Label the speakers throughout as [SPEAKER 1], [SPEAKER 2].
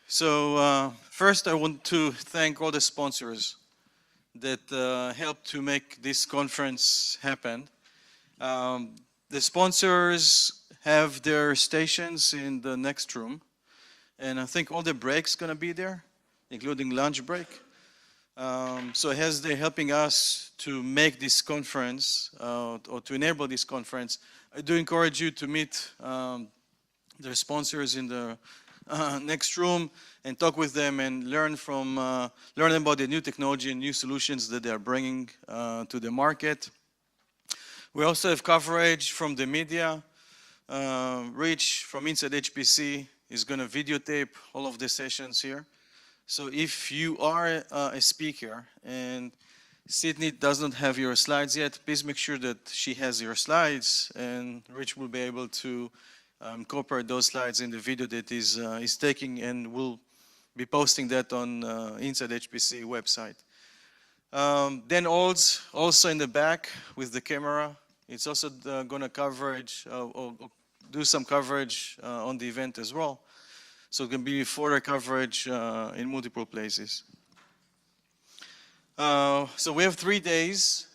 [SPEAKER 1] So first I want to thank all the sponsors that helped to make this conference happen. The sponsors have their stations in the next room, and I think all the breaks gonna be there, including lunch break. So as they're helping us to make this conference, or to enable this conference, I do encourage you to meet their sponsors in the next room and talk with them and learn about the new technology and new solutions that they are bringing to the market. We also have coverage from the media. Rich from insideHPC is going to videotape all of the sessions here. So if you are a speaker and Sydney does not have your slides yet, please make sure that she has your slides, and Rich will be able to incorporate those slides in the video that is taking, and we'll be posting that on insideHPC website. Dan Olds, also in the back with the camera. It's also going to coverage or do some coverage on the event as well. So it can be further coverage in multiple places. So we have 3 days.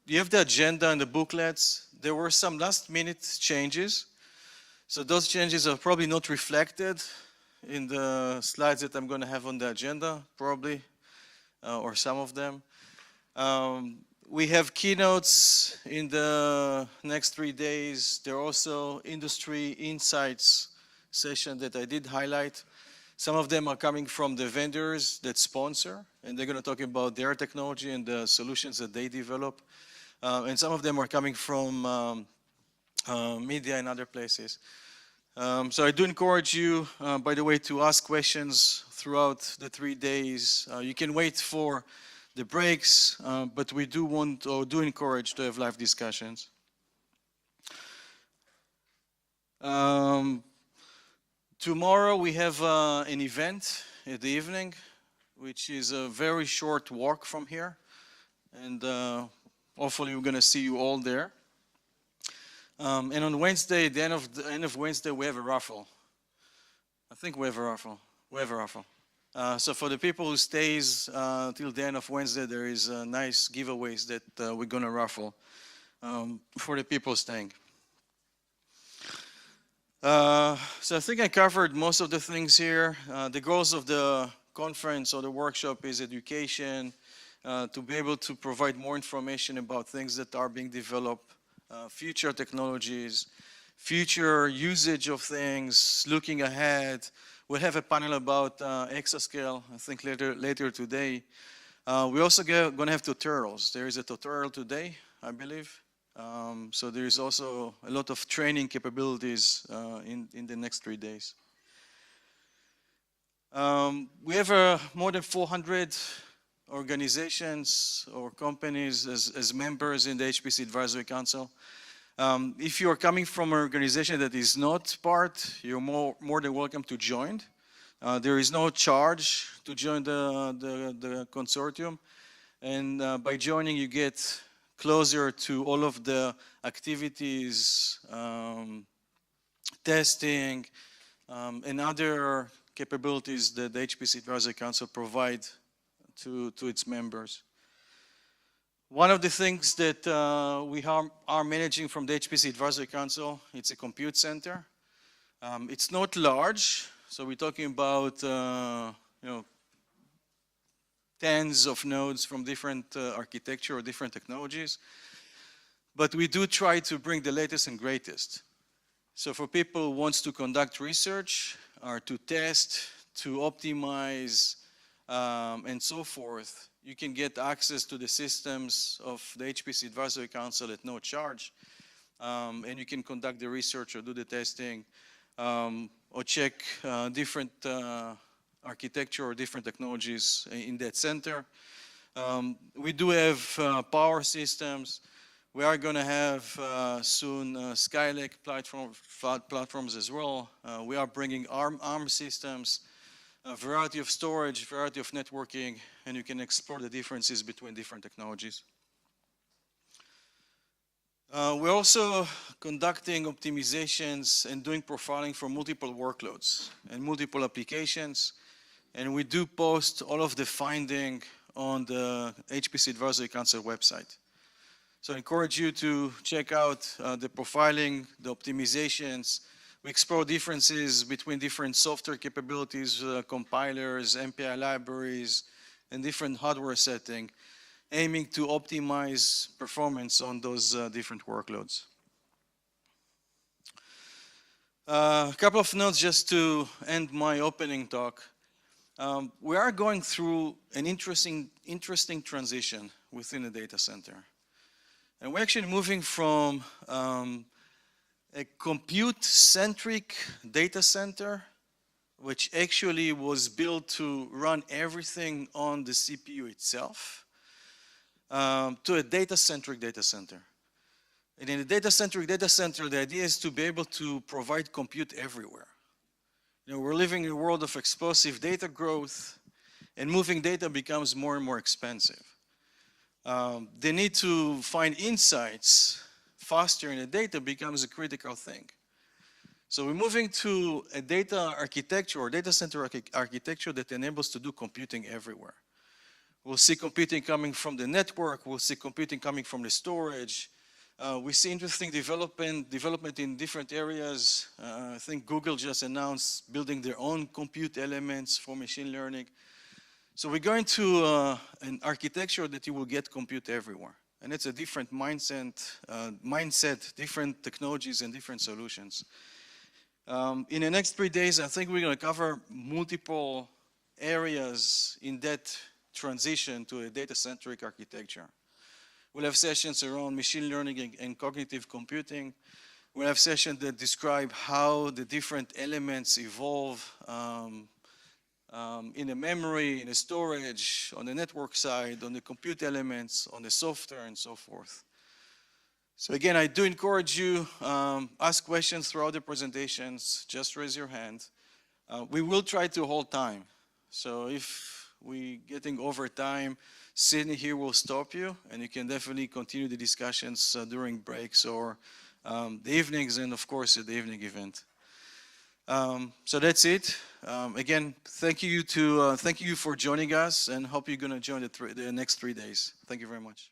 [SPEAKER 1] You have the agenda and the booklets. There were some last-minute changes. So those changes are probably not reflected in the slides that I'm going to have on the agenda, probably, or some of them. We have keynotes in the next 3 days. There are also industry insights session that I did highlight. Some of them are coming from the vendors that sponsor, and they're going to talk about their technology and the solutions that they develop. And some of them are coming from media and other places. So I do encourage you, by the way, to ask questions throughout the 3 days. You can wait for the breaks, but we do want or do encourage to have live discussions. Tomorrow we have an event in the evening, which is a very short walk from here, and hopefully we're going to see you all there. And on Wednesday, the end of Wednesday, we have a raffle. I think we have a raffle. We have a raffle. So for the people who stays till the end of Wednesday, there is nice giveaways that we're going to raffle for the people staying. So I think I covered most of the things here. The goals of the conference or the workshop is education, to be able to provide more information about things that are being developed, future technologies, future usage of things, looking ahead. We'll have a panel about exascale, I think later today. We're also going to have tutorials. There is a tutorial today, I believe. So there is also a lot of training capabilities in the next 3 days. We have more than 400 organizations or companies as members in the HPC Advisory Council. If you are coming from an organization that is not part, you're more than welcome to join. There is no charge to join the consortium, and by joining you get closer to all of the activities, testing, and other capabilities that the HPC Advisory Council provide to its members. One of the things that we are managing from the HPC Advisory Council, it's a compute center. It's not large, so we're talking about tens of nodes from different architecture or different technologies. But we do try to bring the latest and greatest. So for people who want to conduct research or to test, to optimize, and so forth, you can get access to the systems of the HPC Advisory Council at no charge. And you can conduct the research or do the testing, or check different architecture or different technologies in that center. We do have power systems. We are going to have soon Skylake platforms as well. We are bringing ARM systems, a variety of storage, variety of networking, and you can explore the differences between different technologies. We're also conducting optimizations and doing profiling for multiple workloads and multiple applications. And we do post all of the finding on the HPC Advisory Council website. So I encourage you to check out the profiling, the optimizations. We explore differences between different software capabilities, compilers, MPI libraries, and different hardware settings, aiming to optimize performance on those different workloads. A couple of notes just to end my opening talk. We are going through an interesting transition within the data center. And we're actually moving from a compute-centric data center, which actually was built to run everything on the CPU itself, to a data-centric data center. And in a data-centric data center, the idea is to be able to provide compute everywhere. You know, we're living in a world of explosive data growth, and moving data becomes more and more expensive. The need to find insights faster in the data becomes a critical thing. So we're moving to a data architecture or data center architecture that enables to do computing everywhere. We'll see computing coming from the network. We'll see computing coming from the storage. We see interesting development in different areas. I think Google just announced building their own compute elements for machine learning. So we're going to an architecture that you will get compute everywhere. And it's a different mindset, different technologies and different solutions. In the next 3 days, I think we're going to cover multiple areas in that transition to a data-centric architecture. We'll have sessions around machine learning and cognitive computing. We'll have sessions that describe how the different elements evolve in the memory, in the storage, on the network side, on the compute elements, on the software, and so forth. So again, I do encourage you, ask questions throughout the presentations. Just raise your hand. We will try to hold time. So if we're getting over time, Sydney here will stop you, and you can definitely continue the discussions during breaks or the evenings, and of course at the evening event. So that's it. Again, thank you for joining us, and hope you're going to join the next 3 days. Thank you very much.